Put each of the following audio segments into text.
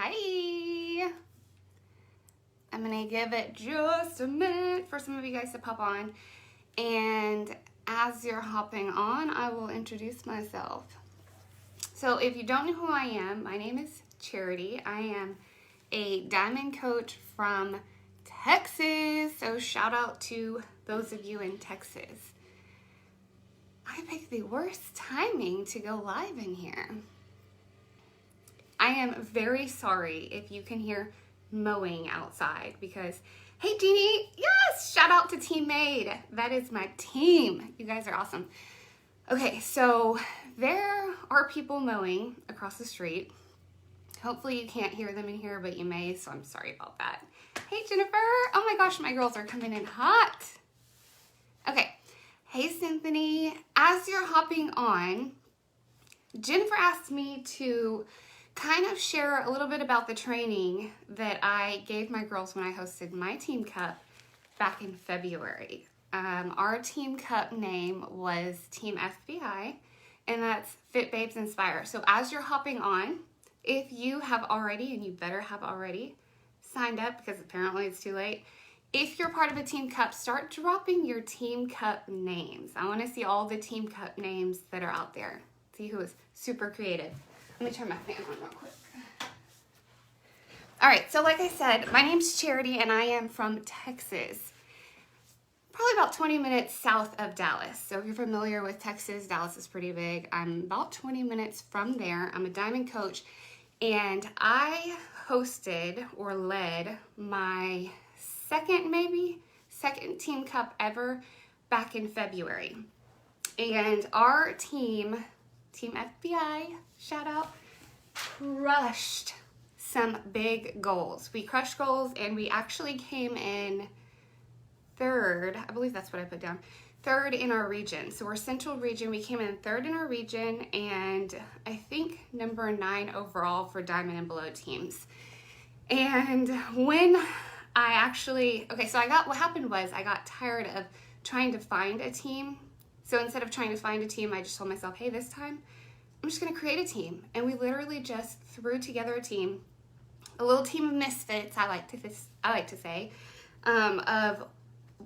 Hi. I'm gonna give it just a minute for some of you guys to pop on, and as you're hopping on, I will introduce myself. So if you don't know who I am, my name is Charity. I am a diamond coach from Texas, so shout out to those of you in Texas. I picked the worst timing to go live in here. I am very sorry if you can hear mowing outside because, hey Jeannie, yes, shout out to Team Made. That is my team. You guys are awesome. Okay, so there are people mowing across the street. Hopefully you can't hear them in here, but you may, so I'm sorry about that. Hey Jennifer, oh my gosh, my girls are coming in hot. Okay, hey Symphony, as you're hopping on, Jennifer asked me to kind of share a little bit about the training that I gave my girls when I hosted my Team Cup back in February. Our Team Cup name was Team FBI, and that's Fit Babes Inspire. So as you're hopping on, if you have already, and you better have already, signed up because apparently it's too late, if you're part of a Team Cup, start dropping your Team Cup names. I want to see all the Team Cup names that are out there. See who is super creative. Let me turn my fan on real quick. All right, so like I said, my name's Charity and I am from Texas. Probably about 20 minutes south of Dallas. So if you're familiar with Texas, Dallas is pretty big. I'm about 20 minutes from there. I'm a diamond coach and I hosted or led my second Team Cup ever back in February. And our team FBI, shout out, crushed some big goals. We crushed goals and we actually came in third. I believe that's what I put down. Third in our region. So we're Central Region. We came in third in our region and I think number 9 overall for Diamond and Below teams. And when what happened was I got tired of trying to find a team. So instead of trying to find a team, I just told myself, hey, this time I'm just going to create a team. And we literally just threw together a team, a little team of misfits, I like to say, of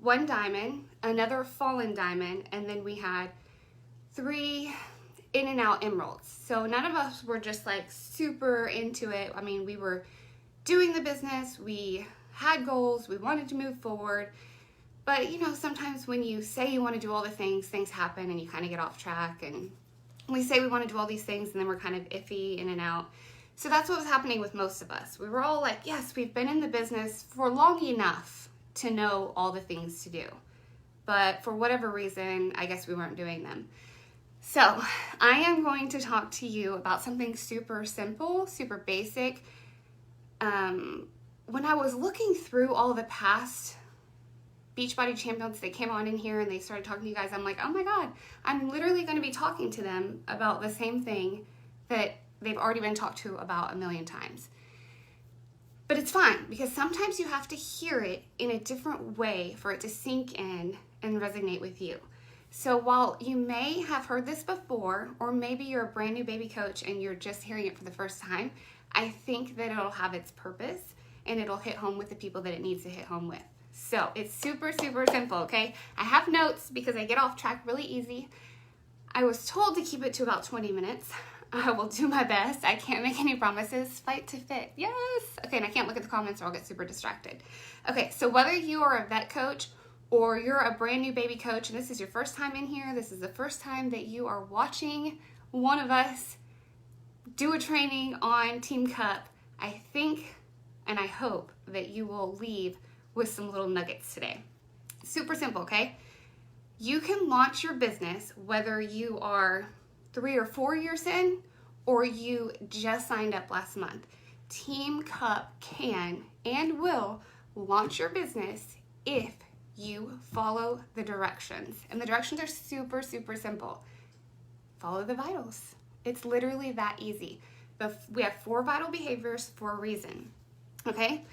one diamond, another fallen diamond, and then we had 3 in and out emeralds. So none of us were just like super into it. I mean, we were doing the business, we had goals, we wanted to move forward. But you know, sometimes when you say you want to do all the things happen and you kind of get off track, and we say we want to do all these things and then we're kind of iffy in and out. So that's what was happening with most of us. We were all like, yes, we've been in the business for long enough to know all the things to do. But for whatever reason, I guess we weren't doing them. So I am going to talk to you about something super simple, super basic. When I was looking through all the past Beachbody champions that came on in here and they started talking to you guys, I'm like, oh my God, I'm literally going to be talking to them about the same thing that they've already been talked to about a million times. But it's fine because sometimes you have to hear it in a different way for it to sink in and resonate with you. So while you may have heard this before, or maybe you're a brand new baby coach and you're just hearing it for the first time, I think that it'll have its purpose and it'll hit home with the people that it needs to hit home with. So it's super, super simple, okay? I have notes because I get off track really easy. I was told to keep it to about 20 minutes. I will do my best. I can't make any promises. Fight to fit. Yes. Okay, and I can't look at the comments or I'll get super distracted. Okay, so whether you are a vet coach or you're a brand new baby coach and this is your first time in here, this is the first time that you are watching one of us do a training on Team Cup, I think and I hope that you will leave with some little nuggets today. Super simple, okay? You can launch your business whether you are 3 or 4 years in or you just signed up last month. Team Cup can and will launch your business if you follow the directions. And the directions are super, super simple. Follow the vitals. It's literally that easy. We have 4 vital behaviors for a reason, okay?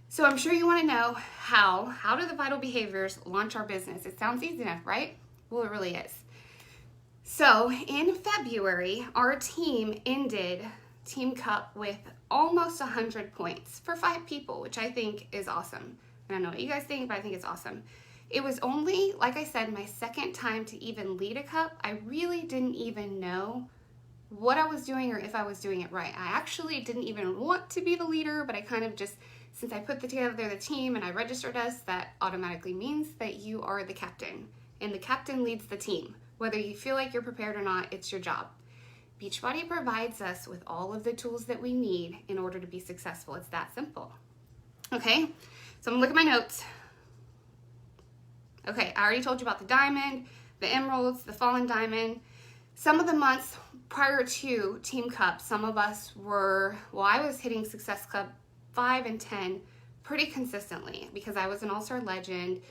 So I'm sure you want to know how do the vital behaviors launch our business? It sounds easy enough, right? Well, it really is. So in February, our team ended Team Cup with almost 100 points for 5 people, which I think is awesome. I don't know what you guys think, but I think it's awesome. It was only, like I said, my second time to even lead a cup. I really didn't even know what I was doing or if I was doing it right. I actually didn't even want to be the leader, but I kind of just, since I put together the team and I registered us, that automatically means that you are the captain. And the captain leads the team. Whether you feel like you're prepared or not, it's your job. Beachbody provides us with all of the tools that we need in order to be successful. It's that simple. Okay, so I'm gonna look at my notes. Okay, I already told you about the diamond, the emeralds, the fallen diamond. Some of the months prior to Team Cup, some of us were, well, I was hitting Success Club 5 and 10 pretty consistently because I was an all-star legend.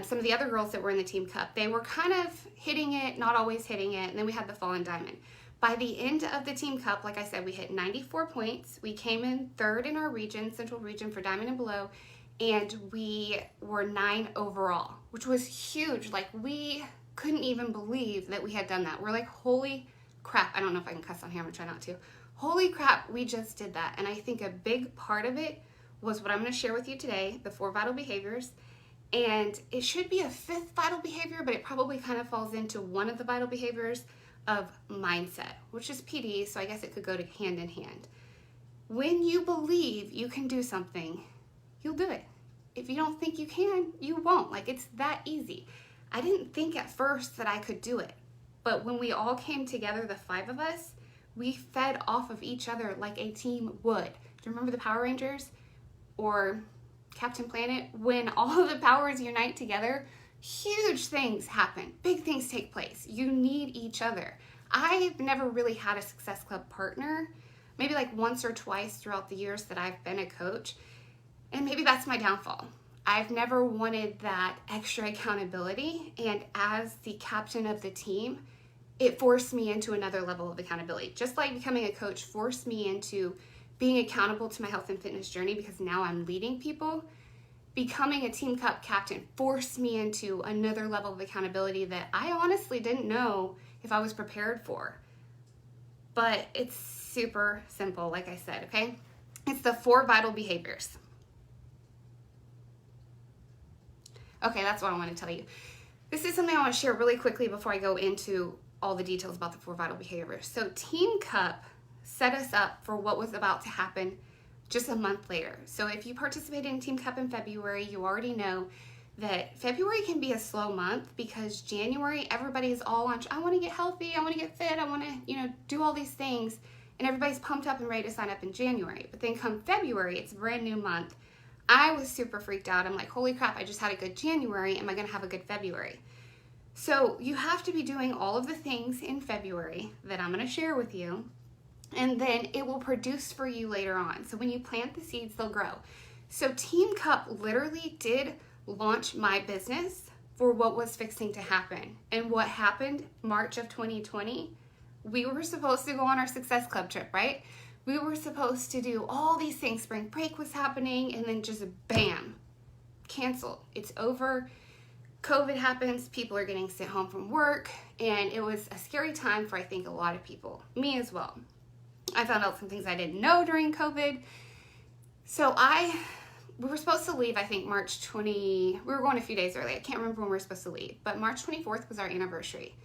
Some of the other girls that were in the Team Cup, they were kind of hitting it, not always hitting it, and then we had the fallen diamond. By the end of the Team Cup, like I said, we hit 94 points. We came in 3rd in our region, Central Region for Diamond and Below, and we were 9 overall, which was huge. Like, we couldn't even believe that we had done that. We're like, holy crap. I don't know if I can cuss on here. I'm gonna try not to. Holy crap, we just did that. And I think a big part of it was what I'm gonna share with you today, the 4 vital behaviors. And it should be a 5th vital behavior, but it probably kind of falls into one of the vital behaviors of mindset, which is PD, so I guess it could go hand in hand. When you believe you can do something, you'll do it. If you don't think you can, you won't. Like, it's that easy. I didn't think at first that I could do it, but when we all came together, the 5 of us, we fed off of each other like a team would. Do you remember the Power Rangers or Captain Planet? When all of the powers unite together, huge things happen. Big things take place. You need each other. I've never really had a Success Club partner, maybe like once or twice throughout the years that I've been a coach, and maybe that's my downfall. I've never wanted that extra accountability, and as the captain of the team, it forced me into another level of accountability. Just like becoming a coach forced me into being accountable to my health and fitness journey because now I'm leading people, becoming a Team Cup captain forced me into another level of accountability that I honestly didn't know if I was prepared for. But it's super simple, like I said, okay? It's the 4 vital behaviors. Okay, that's what I want to tell you. This is something I want to share really quickly before I go into all the details about the 4 vital behaviors. So Team Cup set us up for what was about to happen just a month later. So if you participated in Team Cup in February, you already know that February can be a slow month because January, everybody's all on, I want to get healthy, I want to get fit, I want to, do all these things, and everybody's pumped up and ready to sign up in January. But then come February, it's a brand new month. I was super freaked out. I'm like, holy crap, I just had a good January. Am I going to have a good February? So you have to be doing all of the things in February that I'm going to share with you, and then it will produce for you later on. So when you plant the seeds, they'll grow. So Team Cup literally did launch my business for what was fixing to happen. And what happened March of 2020, we were supposed to go on our Success Club trip, right? We were supposed to do all these things. Spring break was happening, and then just bam, canceled. It's over. COVID happens. People are getting sent home from work, and it was a scary time for, I think, a lot of people. Me as well. I found out some things I didn't know during COVID. So we were supposed to leave, I think, March 20. We were going a few days early. I can't remember when we were supposed to leave, but March 24th was our anniversary.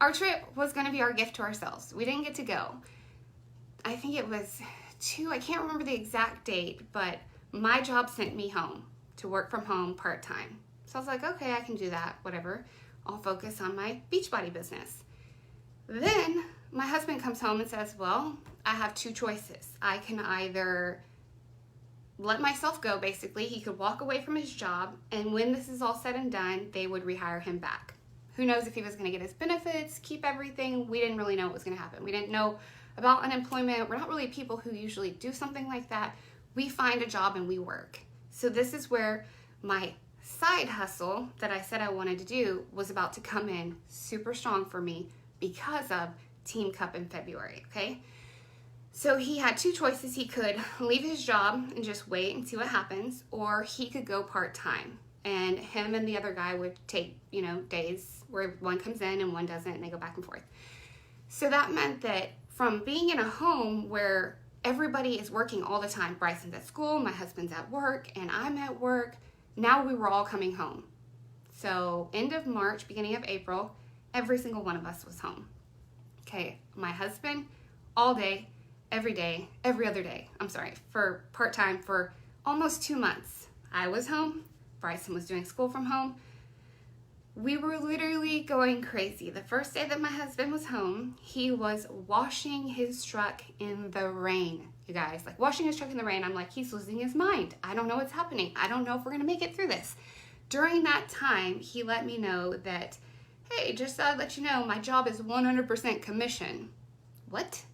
Our trip was going to be our gift to ourselves. We didn't get to go. I think it was I can't remember the exact date, but my job sent me home to work from home part-time. So I was like, okay, I can do that, whatever. I'll focus on my Beachbody business. Then my husband comes home and says, well, I have 2 choices. I can either let myself go, basically. He could walk away from his job, and when this is all said and done, they would rehire him back. Who knows if he was going to get his benefits, keep everything. We didn't really know what was going to happen. We didn't know about unemployment. We're not really people who usually do something like that. We find a job and we work. So this is where my side hustle that I said I wanted to do was about to come in super strong for me because of Team Cup in February, okay? So he had 2 choices. He could leave his job and just wait and see what happens, or he could go part-time. And him and the other guy would take, days where one comes in and one doesn't, and they go back and forth. So that meant that from being in a home where everybody is working all the time. Bryson's at school, my husband's at work, and I'm at work. Now we were all coming home. So end of March, beginning of April, every single one of us was home. Okay, my husband, all day, every other day, for part-time for almost 2 months. I was home, Bryson was doing school from home. We were literally going crazy. The first day that my husband was home, he was washing his truck in the rain, you guys. Like, washing his truck in the rain, I'm like, he's losing his mind. I don't know what's happening. I don't know if we're gonna make it through this. During that time, he let me know that, hey, just thought I'd let you know, my job is 100% commission. What?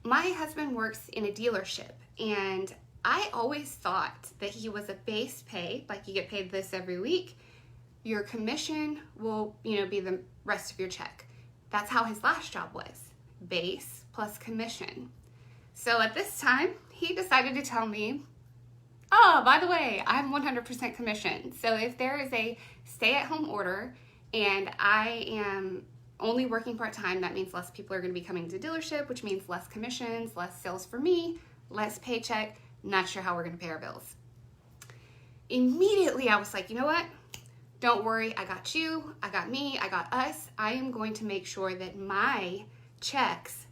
My husband works in a dealership, and I always thought that he was a base pay, like you get paid this every week. Your commission will, be the rest of your check. That's how his last job was, base plus commission. So at this time, he decided to tell me, oh, by the way, I'm 100% commission. So if there is a stay-at-home order and I am only working part-time, that means less people are going to be coming to the dealership, which means less commissions, less sales for me, less paycheck. Not sure how we're going to pay our bills. Immediately, I was like, you know what? Don't worry, I got you, I got me, I got us. I am going to make sure that my checks,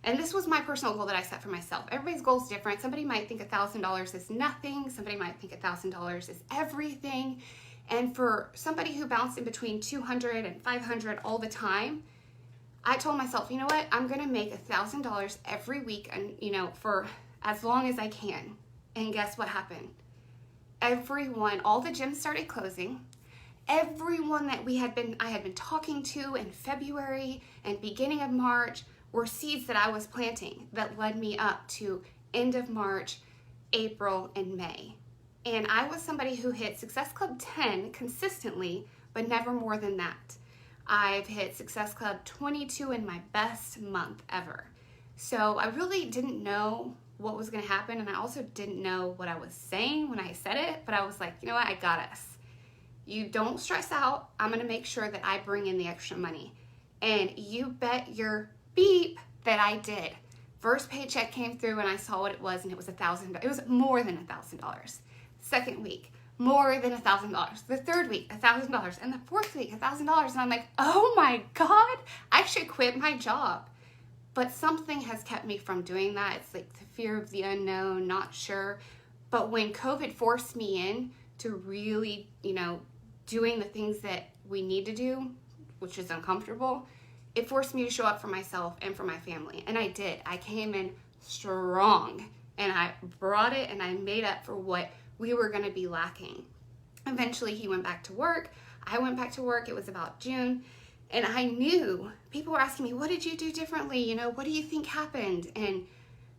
and this was my personal goal that I set for myself. Everybody's goal is different. Somebody might think $1,000 is nothing. Somebody might think $1,000 is everything. And for somebody who bounced in between 200 and 500 all the time, I told myself, you know what? I'm going to make $1,000 every week, and for as long as I can. And guess what happened? All the gyms started closing. Everyone that I had been talking to in February and beginning of March were seeds that I was planting that led me up to end of March, April, and May. And I was somebody who hit Success Club 10 consistently, but never more than that. I've hit Success Club 22 in my best month ever. So I really didn't know what was going to happen, and I also didn't know what I was saying when I said it, but I was like, you know what, I got us. You don't stress out. I'm going to make sure that I bring in the extra money. And you bet your beep that I did. First paycheck came through and I saw what it was, and it was $1,000. It was more than $1,000. Second week, more than $1,000. The third week, $1,000. And the fourth week, $1,000. And I'm like, oh my God, I should quit my job. But something has kept me from doing that. It's like the fear of the unknown, not sure. But when COVID forced me in to really, doing the things that we need to do, which is uncomfortable, it forced me to show up for myself and for my family. And I did. I came in strong, and I brought it, and I made up for what we were going to be lacking. Eventually, he went back to work. I went back to work. It was about June. And I knew people were asking me, what did you do differently? What do you think happened? And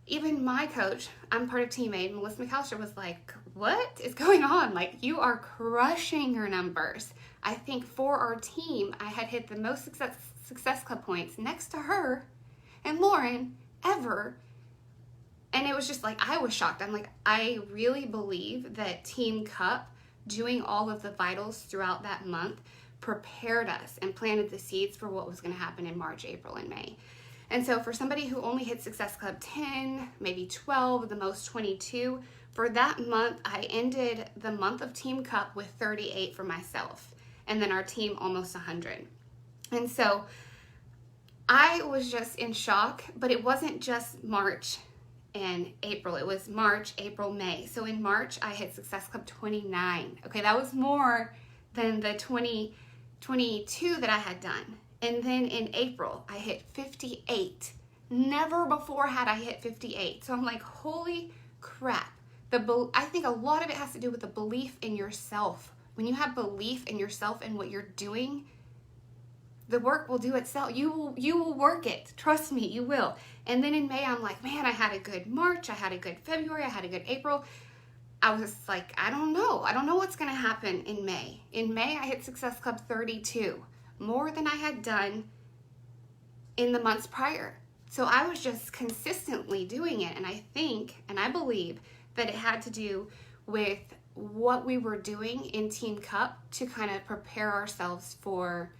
even my coach, I'm part of Team Aid, Melissa McAllister, was like, what is going on? Like, you are crushing your numbers. I think for our team, I had hit the most Success Club points next to her and Lauren ever. And it was just like, I was shocked. I'm like, I really believe that Team Cup, doing all of the vitals throughout that month, prepared us and planted the seeds for what was going to happen in March, April, and May. And so for somebody who only hit Success Club 10, maybe 12, the most 22, for that month, I ended the month of Team Cup with 38 for myself. And then our team almost 100. And so I was just in shock, but it wasn't just March and April. It was March, April, May. So in March, I hit Success Club 29. Okay, that was more than the 22 that I had done. And then in April, I hit 58. Never before had I hit 58. So I'm like, holy crap. I think a lot of it has to do with the belief in yourself. When you have belief in yourself and what you're doing, the work will do itself. You will work it. Trust me, you will. And then in May, I'm like, man, I had a good March. I had a good February. I had a good April. I was like, I don't know. I don't know what's going to happen in May. In May, I hit Success Club 32. More than I had done in the months prior. So I was just consistently doing it. And I think, and I believe that it had to do with what we were doing in Team Cup to kind of prepare ourselves for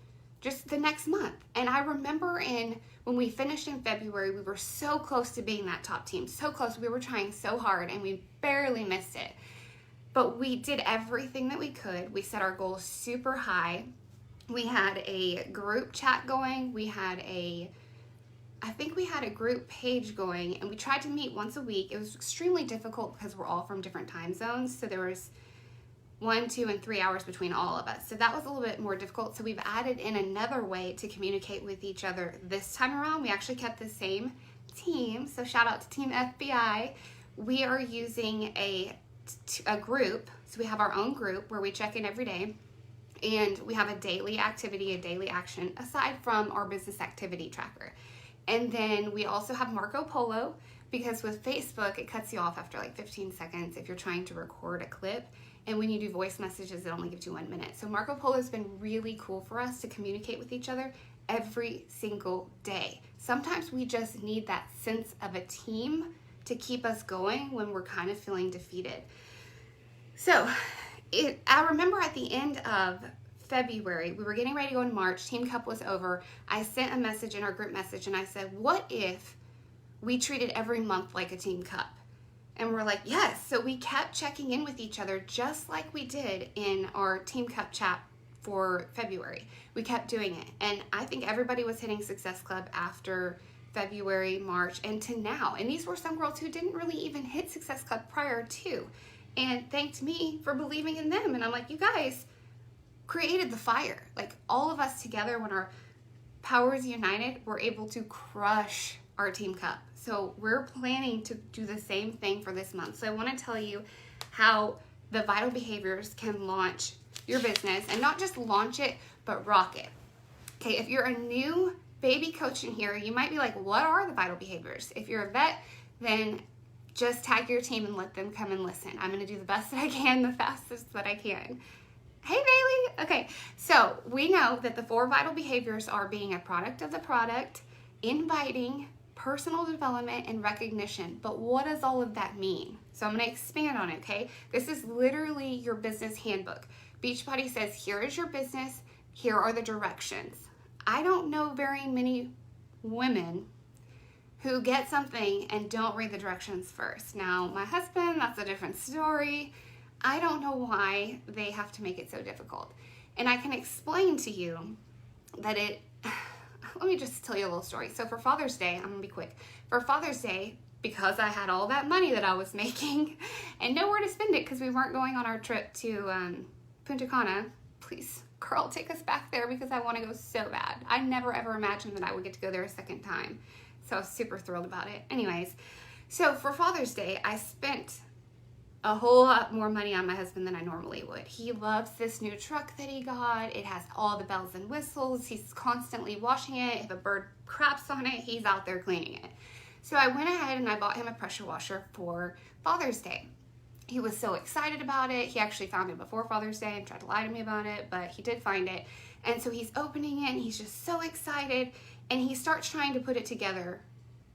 just the next month. And I remember when we finished in February, we were so close to being that top team, so close. We were trying so hard and we barely missed it. But we did everything that we could. We set our goals super high. We had a group chat going. I think we had a group page going, and we tried to meet once a week. It was extremely difficult because we're all from different time zones. So there was 1, 2, and 3 hours between all of us. So that was a little bit more difficult. So we've added in another way to communicate with each other this time around. We actually kept the same team. So shout out to Team FBI. We are using a group. So we have our own group where we check in every day. And we have a daily activity, a daily action, aside from our business activity tracker. And then we also have Marco Polo, because with Facebook, it cuts you off after like 15 seconds if you're trying to record a clip. And when you do voice messages, it only gives you 1 minute. So Marco Polo has been really cool for us to communicate with each other every single day. Sometimes we just need that sense of a team to keep us going when we're kind of feeling defeated. So I remember at the end of February, we were getting ready to go in March, Team Cup was over. I sent a message in our group message and I said, what if we treated every month like a Team Cup? And we're like, yes. So we kept checking in with each other just like we did in our Team Cup chat for February. We kept doing it. And I think everybody was hitting Success Club after February, March, and to now. And these were some girls who didn't really even hit Success Club prior to, and thanked me for believing in them. And I'm like, you guys created the fire. Like, all of us together, when our powers united, we're able to crush our Team Cup. So we're planning to do the same thing for this month. So I want to tell you how the vital behaviors can launch your business, and not just launch it, but rock it. Okay, if you're a new baby coach in here, you might be like, what are the vital behaviors? If you're a vet, then just tag your team and let them come and listen. I'm going to do the best that I can, the fastest that I can. Hey, Bailey. Okay, so we know that the 4 vital behaviors are being a product of the product, inviting, personal development, and recognition. But what does all of that mean? So I'm going to expand on it, okay? This is literally your business handbook. Beachbody says, here is your business. Here are the directions. I don't know very many women who get something and don't read the directions first. Now, my husband, that's a different story. I don't know why they have to make it so difficult. And I can explain to you that let me just tell you a little story. So for Father's Day, I'm gonna be quick. For Father's Day, because I had all that money that I was making and nowhere to spend it because we weren't going on our trip to Punta Cana, please, girl, take us back there because I want to go so bad. I never ever imagined that I would get to go there a second time. So I was super thrilled about it. Anyways, so for Father's Day, I spent a whole lot more money on my husband than I normally would. He loves this new truck that he got. It has all the bells and whistles. He's constantly washing it. If a bird craps on it, he's out there cleaning it. So I went ahead and I bought him a pressure washer for Father's Day. He was so excited about it. He actually found it before Father's Day and tried to lie to me about it, but he did find it. And so he's opening it and he's just so excited, and he starts trying to put it together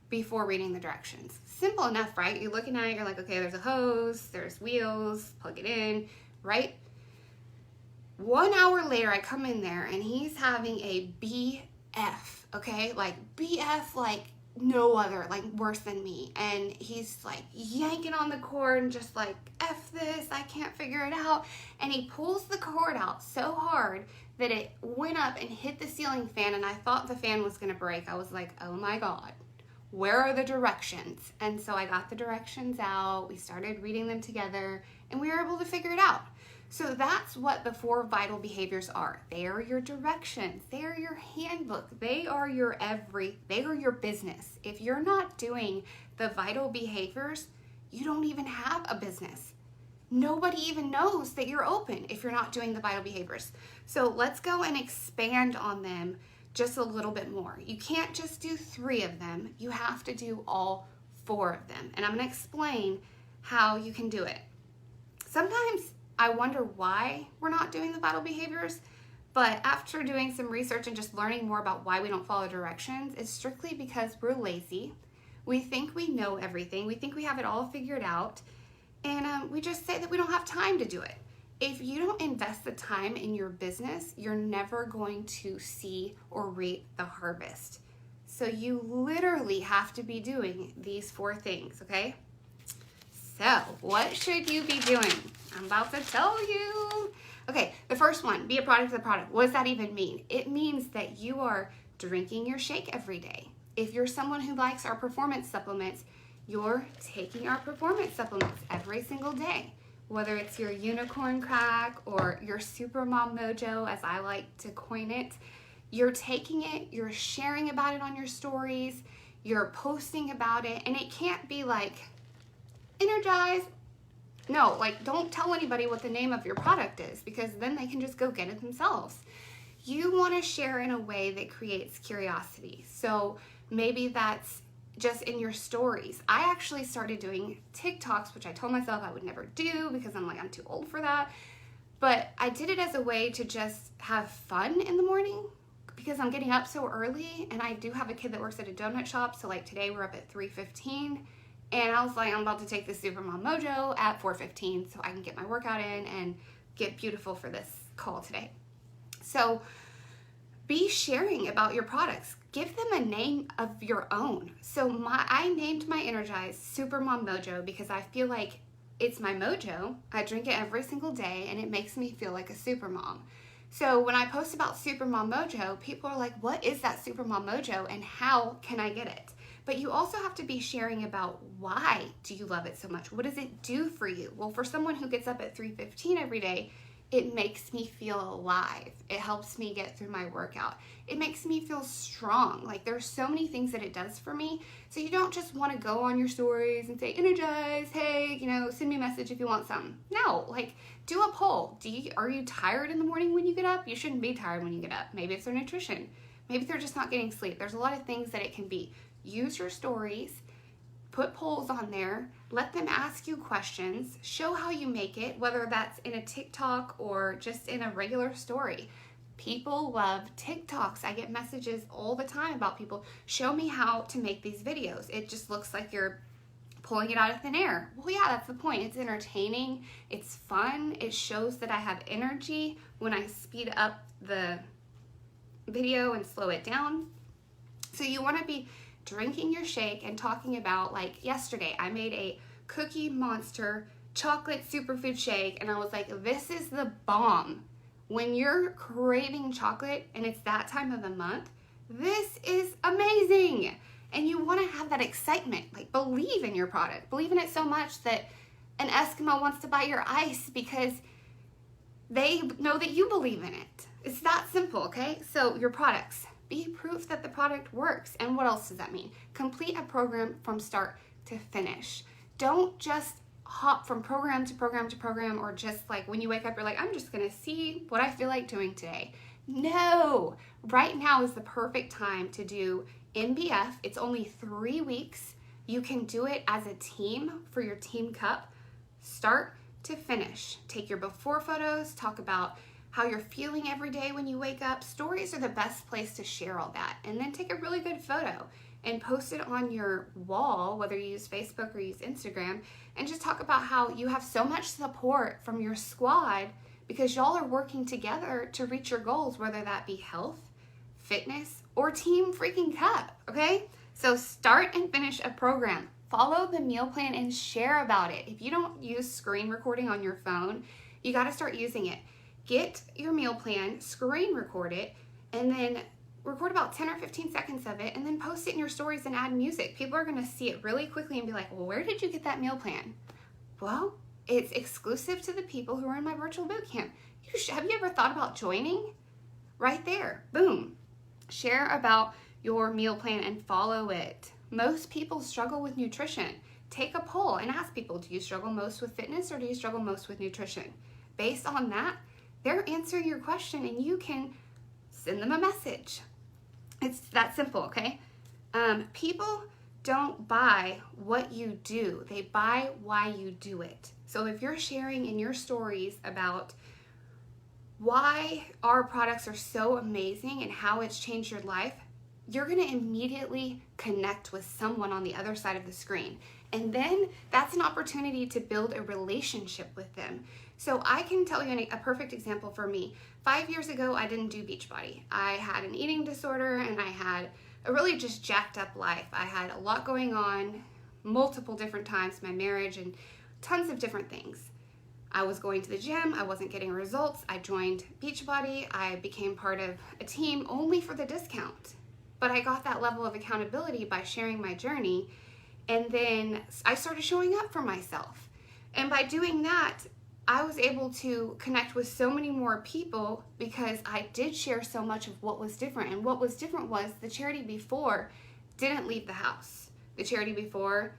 before reading the directions. Simple enough, right? You're looking at it, you're like, okay, there's a hose, there's wheels, plug it in, right? 1 hour later, I come in there and he's having a BF, okay? Like BF, like no other, like worse than me. And he's like yanking on the cord and just like, F this, I can't figure it out. And he pulls the cord out so hard that it went up and hit the ceiling fan, and I thought the fan was gonna break. I was like, oh my God, where are the directions? And so I got the directions out, we started reading them together, and we were able to figure it out. So that's what the 4 vital behaviors are. They are your directions, they are your handbook, they are your business. If you're not doing the vital behaviors, you don't even have a business. Nobody even knows that you're open if you're not doing the vital behaviors. So let's go and expand on them just a little bit more. You can't just do 3 of them. You have to do all 4 of them. And I'm going to explain how you can do it. Sometimes I wonder why we're not doing the vital behaviors, but after doing some research and just learning more about why we don't follow directions, it's strictly because we're lazy. We think we know everything. We think we have it all figured out. And we just say that we don't have time to do it. if you don't invest the time in your business, you're never going to see or reap the harvest. So you literally have to be doing these 4 things, okay? So what should you be doing? I'm about to tell you. Okay, the first one, be a product of the product. What does that even mean? It means that you are drinking your shake every day. If you're someone who likes our performance supplements, you're taking our performance supplements every single day. Whether it's your unicorn crack or your super mom mojo, as I like to coin it, you're taking it, you're sharing about it on your stories, you're posting about it, and it can't be like, energize. No, like, don't tell anybody what the name of your product is, because then they can just go get it themselves. You want to share in a way that creates curiosity. So maybe that's just in your stories. I actually started doing TikToks, which I told myself I would never do because I'm too old for that. But I did it as a way to just have fun in the morning because I'm getting up so early, and I do have a kid that works at a donut shop. So like today we're up at 3:15, and I was like, I'm about to take the Supermom Mojo at 4:15 so I can get my workout in and get beautiful for this call today. So be sharing about your products. Give them a name of your own. So I named my Energize Supermom Mojo because I feel like it's my mojo. I drink it every single day and it makes me feel like a supermom. So when I post about Supermom Mojo, people are like, what is that Supermom Mojo and how can I get it? But you also have to be sharing about why do you love it so much? What does it do for you? Well, for someone who gets up at 3:15 every day, it makes me feel alive. It helps me get through my workout. It makes me feel strong. Like, there's so many things that it does for me. So you don't just want to go on your stories and say, Energize, hey, send me a message if you want some. No, like, do a poll. Are you tired in the morning when you get up? You shouldn't be tired when you get up. Maybe it's their nutrition. Maybe they're just not getting sleep. There's a lot of things that it can be. Use your stories. Put polls on there, let them ask you questions, show how you make it, whether that's in a TikTok or just in a regular story. People love TikToks. I get messages all the time about people, show me how to make these videos. It just looks like you're pulling it out of thin air. Well, yeah, that's the point. It's entertaining, it's fun, it shows that I have energy when I speed up the video and slow it down. So you want to be drinking your shake and talking about, like yesterday, I made a Cookie Monster chocolate superfood shake, and I was like, this is the bomb. When you're craving chocolate and it's that time of the month, this is amazing. And you want to have that excitement, like believe in your product, believe in it so much that an Eskimo wants to buy your ice because they know that you believe in it. It's that simple, okay? So your products. Be proof that the product works. And what else does that mean? Complete a program from start to finish. Don't just hop from program to program to program, or just like when you wake up, you're like, I'm just gonna see what I feel like doing today. No, right now is the perfect time to do MBF. It's only 3 weeks. You can do it as a team for your team cup, start to finish. Take your before photos, talk about how you're feeling every day when you wake up. Stories are the best place to share all that. And then take a really good photo and post it on your wall, whether you use Facebook or use Instagram, and just talk about how you have so much support from your squad because y'all are working together to reach your goals, whether that be health, fitness, or team freaking cup, okay? So start and finish a program. Follow the meal plan and share about it. If you don't use screen recording on your phone, you gotta start using it. Get your meal plan, screen record it, and then record about 10 or 15 seconds of it, and then post it in your stories and add music. People are gonna see it really quickly and be like, well, where did you get that meal plan? Well, it's exclusive to the people who are in my virtual bootcamp. Have you ever thought about joining? Right there, boom. Share about your meal plan and follow it. Most people struggle with nutrition. Take a poll and ask people, do you struggle most with fitness or do you struggle most with nutrition? Based on that, they're answering your question and you can send them a message. It's that simple, okay? People don't buy what you do. They buy why you do it. So if you're sharing in your stories about why our products are so amazing and how it's changed your life, you're gonna immediately connect with someone on the other side of the screen. And then that's an opportunity to build a relationship with them. So I can tell you a perfect example for me. 5 years ago, I didn't do Beachbody. I had an eating disorder and I had a really just jacked up life. I had a lot going on, multiple different times, my marriage and tons of different things. I was going to the gym, I wasn't getting results. I joined Beachbody, I became part of a team only for the discount. But I got that level of accountability by sharing my journey. And then I started showing up for myself. And by doing that, I was able to connect with so many more people because I did share so much of what was different. And what was different was the charity before didn't leave the house. The charity before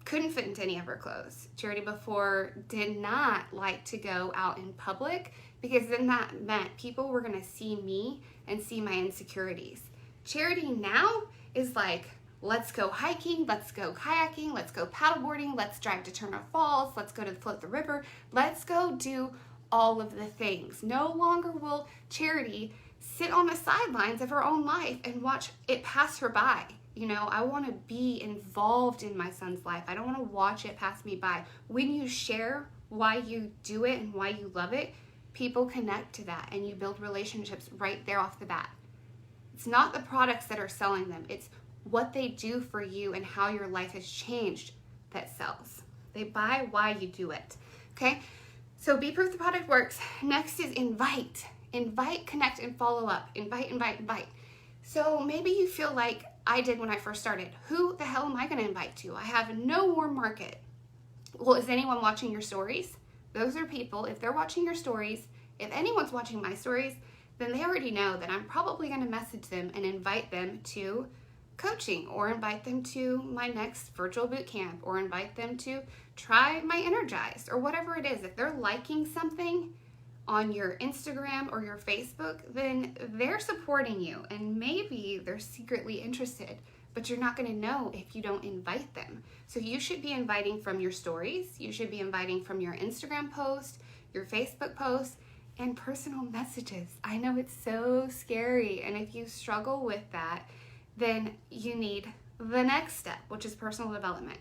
couldn't fit into any of her clothes. Charity before did not like to go out in public because then that meant people were going to see me and see my insecurities. Charity now is like, let's go hiking, let's go kayaking, let's go paddleboarding, let's drive to Turner Falls, let's go to float the river, let's go do all of the things. No longer will Charity sit on the sidelines of her own life and watch it pass her by. You know, I want to be involved in my son's life. I don't want to watch it pass me by. When you share why you do it and why you love it, people connect to that and you build relationships right there off the bat. It's not the products that are selling them. It's what they do for you and how your life has changed that sells. They buy why you do it. Okay? So be proof the product works. Next is invite. Invite, connect, and follow up. Invite, invite, invite. So maybe you feel like I did when I first started. Who the hell am I going to invite to? I have no warm market. Well, is anyone watching your stories? Those are people, if they're watching your stories, if anyone's watching my stories, then they already know that I'm probably going to message them and invite them to coaching or invite them to my next virtual boot camp or invite them to try my Energized or whatever it is. If they're liking something on your Instagram or your Facebook, then they're supporting you and maybe they're secretly interested, but you're not going to know if you don't invite them. So you should be inviting from your stories. You should be inviting from your Instagram post, your Facebook post, and personal messages. I know it's so scary, and if you struggle with that, then you need the next step, which is personal development.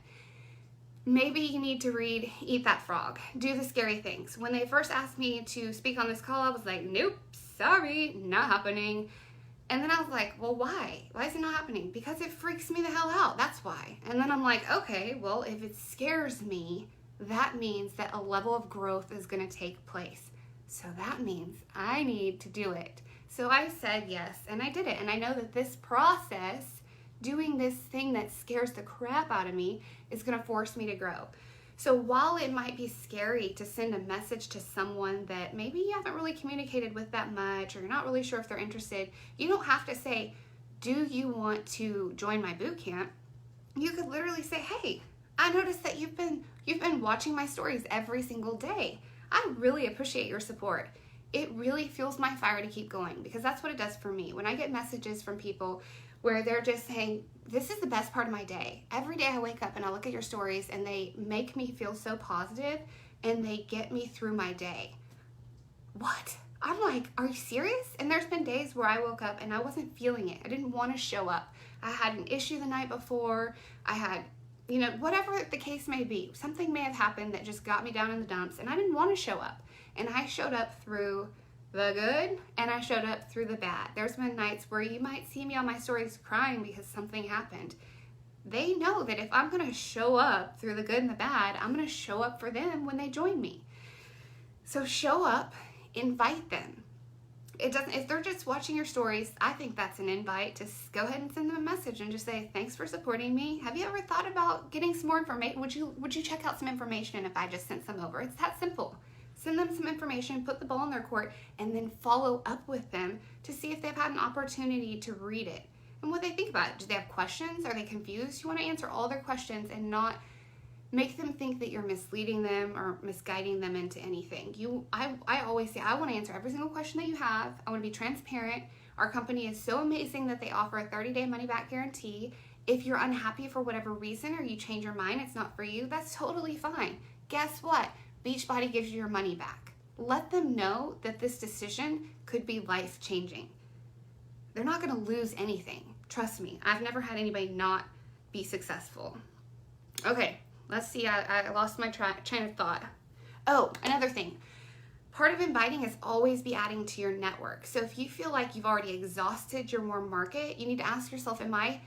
Maybe you need to read Eat That Frog, do the scary things. When they first asked me to speak on this call, I was like, nope, sorry, not happening. And then I was like, well, why? Why is it not happening? Because it freaks me the hell out, that's why. And then I'm like, okay, well, if it scares me, that means that a level of growth is gonna take place. So that means I need to do it. So I said yes, and I did it. And I know that this process, doing this thing that scares the crap out of me, is gonna force me to grow. So while it might be scary to send a message to someone that maybe you haven't really communicated with that much, or you're not really sure if they're interested, you don't have to say, do you want to join my boot camp? You could literally say, hey, I noticed that you've been watching my stories every single day. I really appreciate your support. It really fuels my fire to keep going, because that's what it does for me. When I get messages from people where they're just saying, this is the best part of my day. Every day I wake up and I look at your stories and they make me feel so positive and they get me through my day. What? I'm like, are you serious? And there's been days where I woke up and I wasn't feeling it. I didn't want to show up. I had an issue the night before. I had, whatever the case may be. Something may have happened that just got me down in the dumps and I didn't want to show up. And I showed up through the good and I showed up through the bad. There's been nights where you might see me on my stories crying because something happened. They know that if I'm going to show up through the good and the bad, I'm going to show up for them when they join me. So show up, invite them. If they're just watching your stories, I think that's an invite. Just go ahead and send them a message and just say, thanks for supporting me. Have you ever thought about getting some more information? Would you check out some information if I just sent some over? It's that simple. Send them some information, put the ball in their court, and then follow up with them to see if they've had an opportunity to read it and what they think about it. Do they have questions? Are they confused? You want to answer all their questions and not make them think that you're misleading them or misguiding them into anything. I always say, I want to answer every single question that you have. I want to be transparent. Our company is so amazing that they offer a 30-day money-back guarantee. If you're unhappy for whatever reason or you change your mind, it's not for you, that's totally fine. Guess what? Beachbody gives you your money back. Let them know that this decision could be life-changing. They're not going to lose anything. Trust me, I've never had anybody not be successful. Okay, let's see, I lost my train of thought. Oh, another thing. Part of inviting is always be adding to your network. So if you feel like you've already exhausted your warm market, you need to ask yourself, am I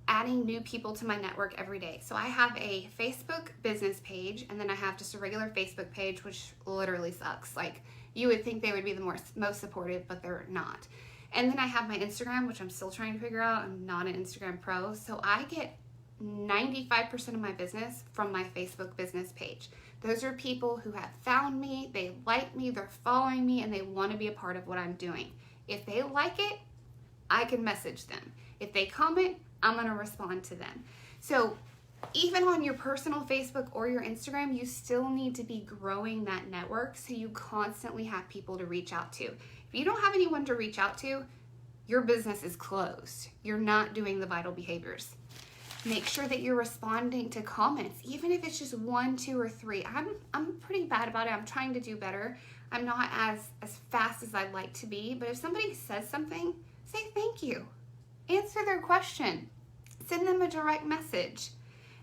adding new people to my network every day? So I have a Facebook business page, and then I have just a regular Facebook page, which literally sucks. Like, you would think they would be the most supportive, but they're not. And then I have my Instagram, which I'm still trying to figure out. I'm not an Instagram pro. So I get 95% of my business from my Facebook business page. Those are people who have found me, they like me, they're following me, and they want to be a part of what I'm doing. If they like it, I can message them. If they comment, I'm going to respond to them. So even on your personal Facebook or your Instagram, you still need to be growing that network so you constantly have people to reach out to. If you don't have anyone to reach out to, your business is closed. You're not doing the vital behaviors. Make sure that you're responding to comments, even if it's just 1, 2, or 3. I'm pretty bad about it. I'm trying to do better. I'm not as fast as I'd like to be, but if somebody says something, say thank you. Answer their question. Send them a direct message.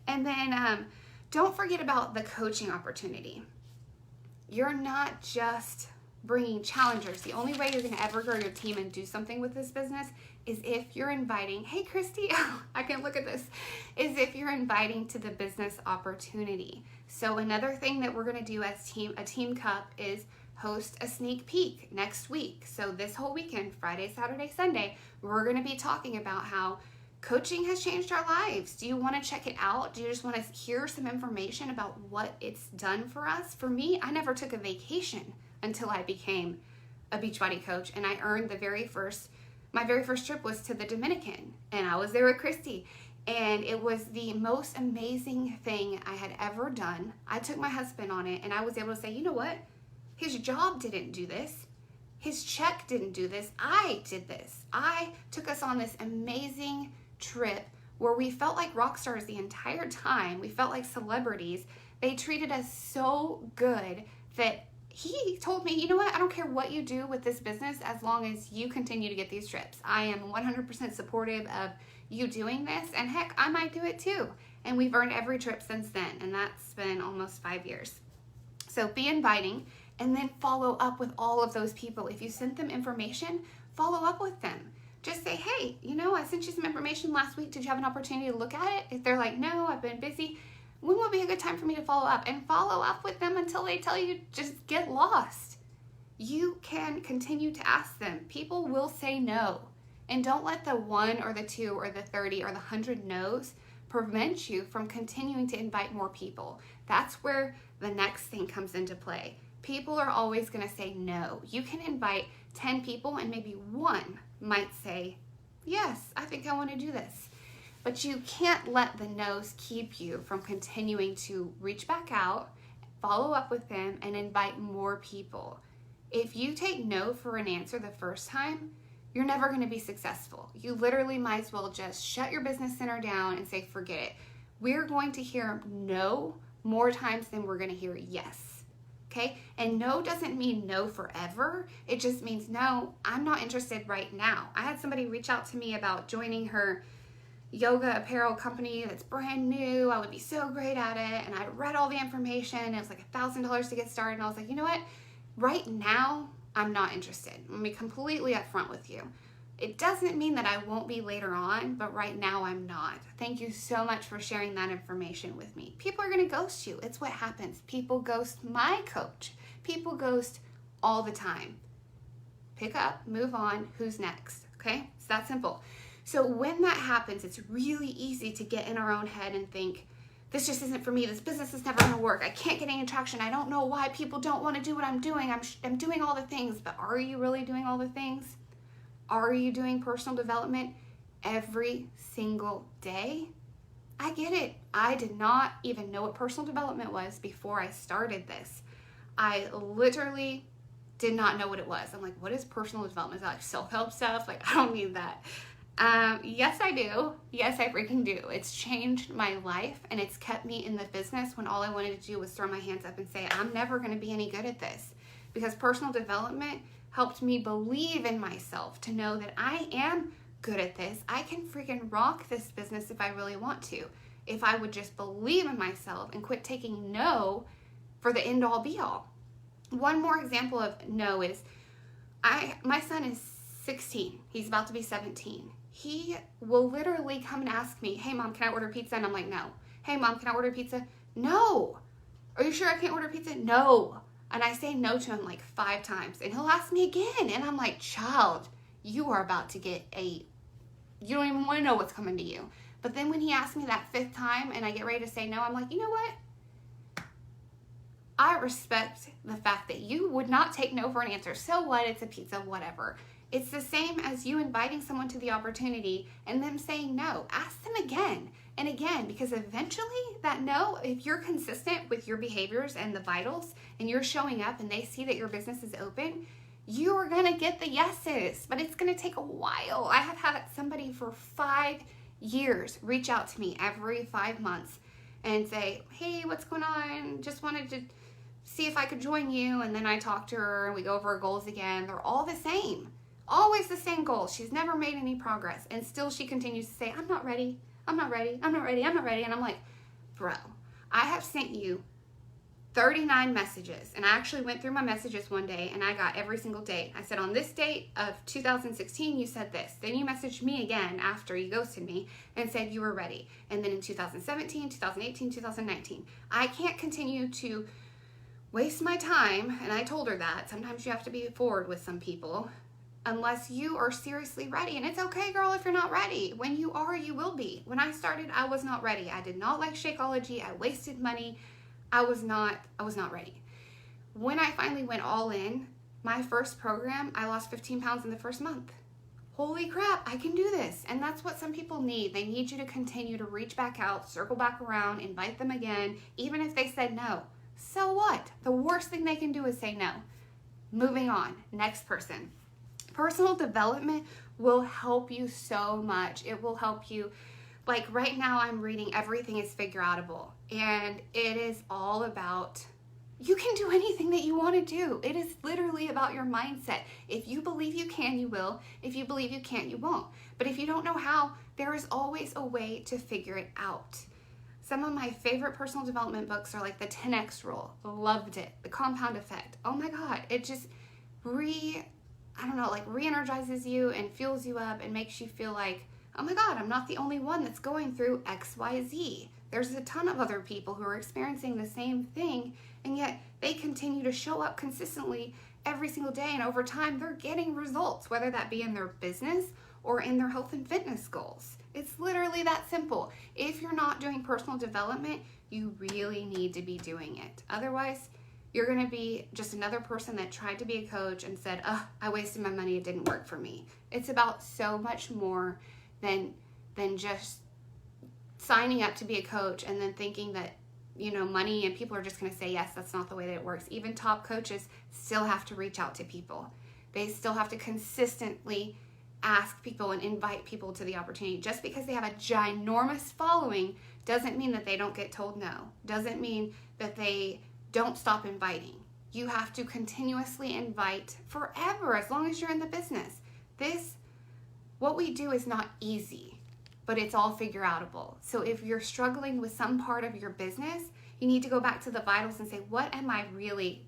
And then don't forget about the coaching opportunity. You're not just bringing challengers. The only way you're going to ever grow your team and do something with this business is if you're inviting, hey Christy, I can look at this, is if you're inviting to the business opportunity. So another thing that we're going to do as a team cup is host a sneak peek next week. So this whole weekend, Friday, Saturday, Sunday, we're going to be talking about how coaching has changed our lives. Do you want to check it out? Do you just want to hear some information about what it's done for us? For me, I never took a vacation until I became a Beachbody coach, and I earned my very first trip was to the Dominican, and I was there with Christy, and it was the most amazing thing I had ever done. I took my husband on it, and I was able to say, you know what? His job didn't do this. His check didn't do this. I did this. I took us on this amazing trip where we felt like rock stars the entire time. We felt like celebrities. They treated us so good that he told me, you know what, I don't care what you do with this business as long as you continue to get these trips. I am 100% supportive of you doing this, and heck, I might do it too. And we've earned every trip since then, and that's been almost 5 years. So be inviting, and then follow up with all of those people. If you sent them information, follow up with them. Just say, hey, you know, I sent you some information last week. Did you have an opportunity to look at it? If they're like, no, I've been busy, when will be a good time for me to follow up? And follow up with them until they tell you just get lost. You can continue to ask them. People will say no. And don't let the 1 or the 2 or the 30 or the 100 no's prevent you from continuing to invite more people. That's where the next thing comes into play. People are always going to say no. You can invite 10 people and maybe 1 might say, yes, I think I want to do this. But you can't let the no's keep you from continuing to reach back out, follow up with them, and invite more people. If you take no for an answer the first time, you're never going to be successful. You literally might as well just shut your business center down and say, forget it. We're going to hear no more times than we're going to hear yes. Okay? And no doesn't mean no forever. It just means no, I'm not interested right now. I had somebody reach out to me about joining her yoga apparel company that's brand new. I would be so great at it. And I read all the information. It was like $1,000 to get started. And I was like, you know what? Right now, I'm not interested. I'm going to be completely upfront with you. It doesn't mean that I won't be later on, but right now I'm not. Thank you so much for sharing that information with me. People are going to ghost you. It's what happens. People ghost my coach. People ghost all the time. Pick up, move on, who's next? Okay? It's that simple. So when that happens, it's really easy to get in our own head and think, this just isn't for me. This business is never going to work. I can't get any traction. I don't know why people don't want to do what I'm doing. I'm doing all the things, but are you really doing all the things? Are you doing personal development every single day? I get it. I did not even know what personal development was before I started this. I literally did not know what it was. I'm like, what is personal development? Is that like self-help stuff? Like, I don't need that. Yes, I do. Yes, I freaking do. It's changed my life, and it's kept me in the business when all I wanted to do was throw my hands up and say, I'm never going to be any good at this. Because personal development helped me believe in myself to know that I am good at this. I can freaking rock this business if I really want to. if I would just believe in myself and quit taking no for the end all be all. One more example of no is my son is 16. He's about to be 17. He will literally come and ask me, hey mom, can I order pizza? And I'm like, no. Hey mom, can I order pizza? No. Are you sure I can't order pizza? No. And I say no to him like 5 times. And he'll ask me again. And I'm like, child, you are about to get you don't even want to know what's coming to you. But then when he asks me that 5th time and I get ready to say no, I'm like, you know what? I respect the fact that you would not take no for an answer. So what? It's a pizza, whatever. It's the same as you inviting someone to the opportunity and them saying no. Ask them again and again, because eventually that no, if you're consistent with your behaviors and the vitals and you're showing up and they see that your business is open, you are going to get the yeses, but it's going to take a while. I have had somebody for 5 years reach out to me every 5 months and say, hey, what's going on? Just wanted to see if I could join you. And then I talk to her and we go over our goals again. They're all the same. Always the same goals. She's never made any progress. And still she continues to say, I'm not ready. I'm not ready. I'm not ready. I'm not ready. And I'm like, bro, I have sent you 39 messages. And I actually went through my messages one day and I got every single date. I said, on this date of 2016, you said this. Then you messaged me again after you ghosted me and said you were ready. And then in 2017, 2018, 2019, I can't continue to waste my time. And I told her that sometimes you have to be forward with some people unless you are seriously ready. And it's okay, girl, if you're not ready. When you are, you will be. When I started, I was not ready. I did not like Shakeology. I wasted money. I was not ready. When I finally went all in, my first program, I lost 15 pounds in the first month. Holy crap, I can do this. And that's what some people need. They need you to continue to reach back out, circle back around, invite them again, even if they said no. So what? The worst thing they can do is say no. Moving on, next person. Personal development will help you so much. It will help you. Like right now I'm reading Everything is Figure Outable, and it is all about you can do anything that you want to do. It is literally about your mindset. If you believe you can, you will. If you believe you can't, you won't. But if you don't know how, there is always a way to figure it out. Some of my favorite personal development books are like the 10X Rule. Loved it. The Compound Effect. Oh my God. It just re-energizes you and fuels you up and makes you feel like, oh my God, I'm not the only one that's going through XYZ. There's a ton of other people who are experiencing the same thing, and yet they continue to show up consistently every single day, and over time they're getting results, whether that be in their business or in their health and fitness goals. It's literally that simple. If you're not doing personal development, you really need to be doing it. Otherwise, you're going to be just another person that tried to be a coach and said, I wasted my money, it didn't work for me. It's about so much more than just signing up to be a coach and then thinking that, money and people are just going to say yes. That's not the way that it works. Even top coaches still have to reach out to people. They still have to consistently ask people and invite people to the opportunity. Just because they have a ginormous following doesn't mean that they don't get told no. Doesn't mean that they don't stop inviting. You have to continuously invite forever, as long as you're in the business. What we do is not easy, but it's all figure outable. So if you're struggling with some part of your business, you need to go back to the vitals and say,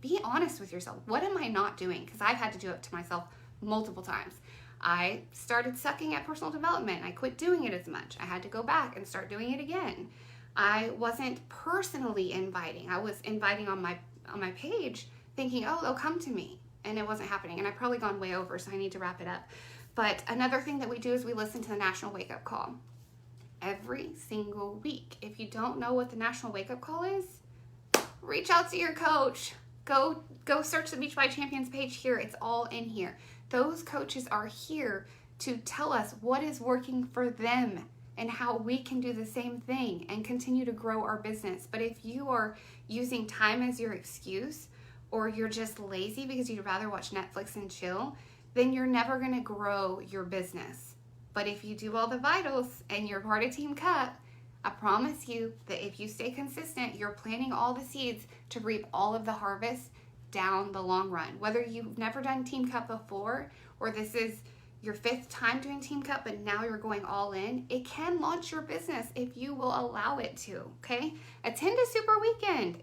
be honest with yourself. What am I not doing? Because I've had to do it to myself multiple times. I started sucking at personal development. I quit doing it as much. I had to go back and start doing it again. I wasn't personally inviting. I was inviting on my page thinking, they'll come to me. And it wasn't happening. And I've probably gone way over, so I need to wrap it up. But another thing that we do is we listen to the National Wake Up Call every single week. If you don't know what the National Wake Up Call is, reach out to your coach. Go search the Beachbody Champions page here. It's all in here. Those coaches are here to tell us what is working for them and how we can do the same thing and continue to grow our business. But if you are using time as your excuse, or you're just lazy because you'd rather watch Netflix and chill, then you're never going to grow your business. But if you do all the vitals and you're part of Team Cup, I promise you that if you stay consistent, you're planting all the seeds to reap all of the harvest down the long run. Whether you've never done Team Cup before, or this is your 5th time doing Team Cup, but now you're going all in, it can launch your business if you will allow it to, okay? Attend a super weekend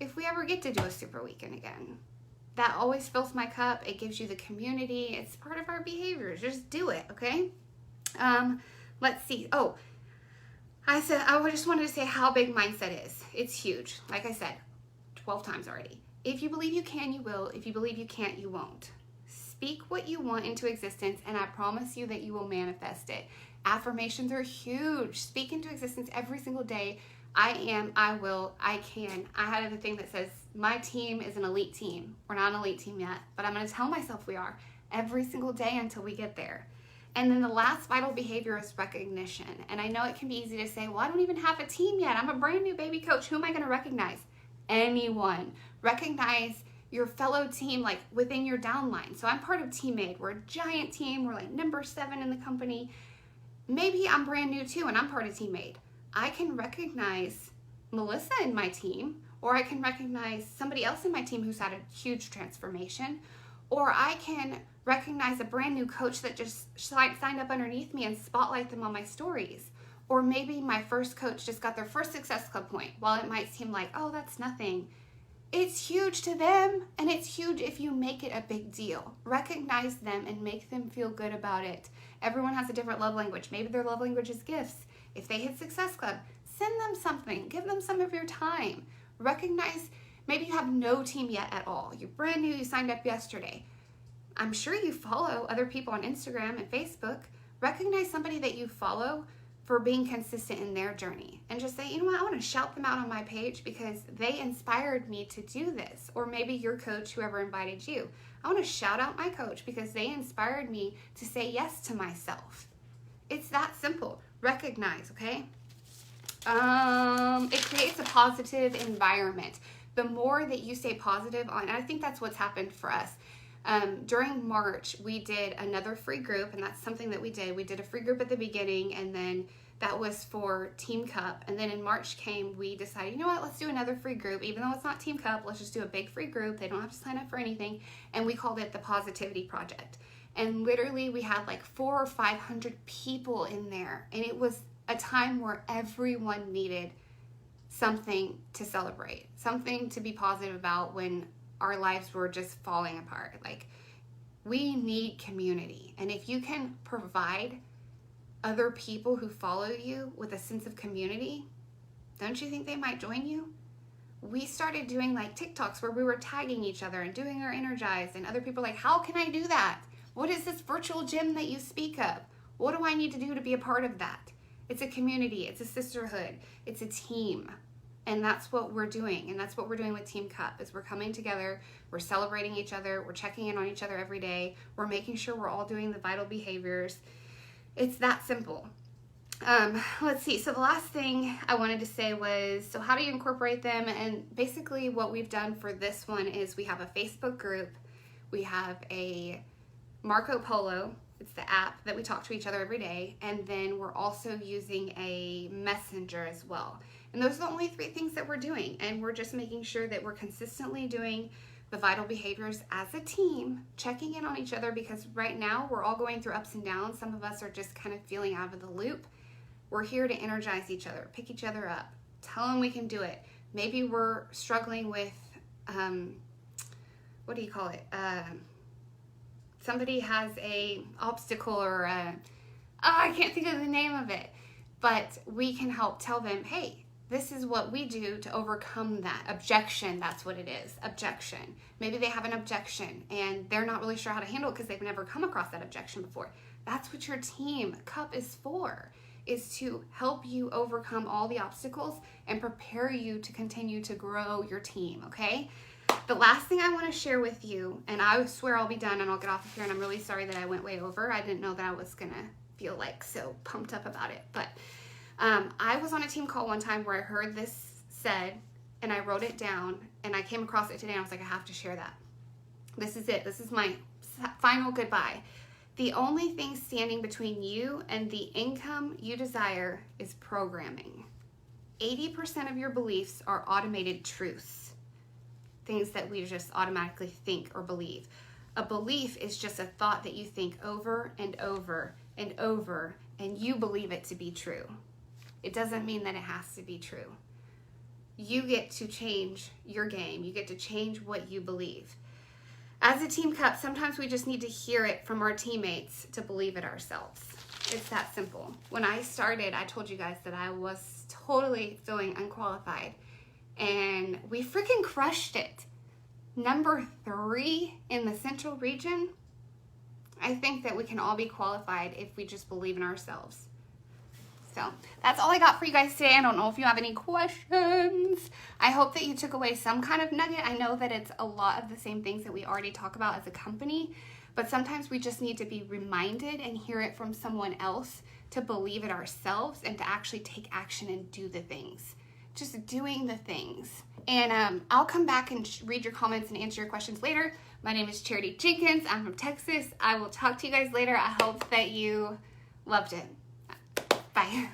if we ever get to do a super weekend again. That always fills my cup. It gives you the community. It's part of our behaviors. Just do it, okay? Let's see. Oh, I just wanted to say how big mindset is. It's huge. Like I said, 12 times already. If you believe you can, you will. If you believe you can't, you won't. Speak what you want into existence, and I promise you that you will manifest it. Affirmations are huge. Speak into existence every single day. I am, I will, I can. I had a thing that says, my team is an elite team. We're not an elite team yet, but I'm going to tell myself we are every single day until we get there. And then the last vital behavior is recognition. And I know it can be easy to say, well, I don't even have a team yet. I'm a brand new baby coach. Who am I going to recognize? Anyone. Recognize your fellow team, like within your downline. So I'm part of Team Aid. We're a giant team. We're like number 7 in the company. Maybe I'm brand new too, and I'm part of Team Aid. I can recognize Melissa in my team, or I can recognize somebody else in my team who's had a huge transformation, or I can recognize a brand new coach that just signed up underneath me and spotlight them on my stories. Or maybe my first coach just got their first Success Club point. While it might seem like, oh, that's nothing, it's huge to them, and it's huge if you make it a big deal. Recognize them and make them feel good about it. Everyone has a different love language. Maybe their love language is gifts. If they hit Success Club, send them something. Give them some of your time. Recognize, maybe you have no team yet at all. You're brand new, you signed up yesterday. I'm sure you follow other people on Instagram and Facebook. Recognize somebody that you follow for being consistent in their journey. And just say, you know what, I want to shout them out on my page because they inspired me to do this. Or maybe your coach, whoever invited you. I want to shout out my coach because they inspired me to say yes to myself. It's that simple. Recognize, okay? It creates a positive environment. The more that you stay positive on, and I think that's what's happened for us. During March, we did another free group, and that's something that we did. We did a free group at the beginning, and then that was for Team Cup. And then in March came, we decided, you know what, let's do another free group. Even though it's not Team Cup, let's just do a big free group. They don't have to sign up for anything. And we called it the Positivity Project. And literally we had like 400 or 500 people in there. And it was a time where everyone needed something to celebrate, something to be positive about when our lives were just falling apart. Like, we need community. And if you can provide other people who follow you with a sense of community, don't you think they might join you? We started doing like TikToks where we were tagging each other and doing our Energize, and other people are like, how can I do that? What is this virtual gym that you speak of? What do I need to do to be a part of that? It's a community, it's a sisterhood, it's a team. And that's what we're doing. And that's what we're doing with Team Cup, is we're coming together, we're celebrating each other, we're checking in on each other every day, we're making sure we're all doing the vital behaviors. It's that simple. Let's see. So the last thing I wanted to say was, so how do you incorporate them? And basically what we've done for this one is we have a Facebook group, we have a Marco Polo, it's the app that we talk to each other every day, and then we're also using a messenger as well. And those are the only 3 things that we're doing, and we're just making sure that we're consistently doing the vital behaviors as a team, checking in on each other, because right now we're all going through ups and downs. Some of us are just kind of feeling out of the loop. We're here to energize each other, pick each other up, tell them we can do it. Maybe we're struggling with, what do you call it? Somebody has a obstacle or I can't think of the name of it, but we can help tell them, hey, this is what we do to overcome that objection. That's what it is, objection. Maybe they have an objection and they're not really sure how to handle it because they've never come across that objection before. That's what your Team Cup is for, is to help you overcome all the obstacles and prepare you to continue to grow your team, okay? The last thing I want to share with you, and I swear I'll be done and I'll get off of here, and I'm really sorry that I went way over. I didn't know that I was going to feel like so pumped up about it, but I was on a team call one time where I heard this said, and I wrote it down, and I came across it today, and I was like, I have to share that. This is it. This is my final goodbye. The only thing standing between you and the income you desire is programming. 80% of your beliefs are automated truths, things that we just automatically think or believe. A belief is just a thought that you think over and over and over, and you believe it to be true. It doesn't mean that it has to be true. You get to change your game. You get to change what you believe. As a team cup, sometimes we just need to hear it from our teammates to believe it ourselves. It's that simple. When I started, I told you guys that I was totally feeling unqualified, and we freaking crushed it. Number 3 in the Central region. I think that we can all be qualified if we just believe in ourselves. So that's all I got for you guys today. I don't know if you have any questions. I hope that you took away some kind of nugget. I know that it's a lot of the same things that we already talk about as a company, but sometimes we just need to be reminded and hear it from someone else to believe it ourselves and to actually take action and do the things. Just doing the things. And I'll come back and read your comments and answer your questions later. My name is Charity Jenkins. I'm from Texas. I will talk to you guys later. I hope that you loved it. Bye.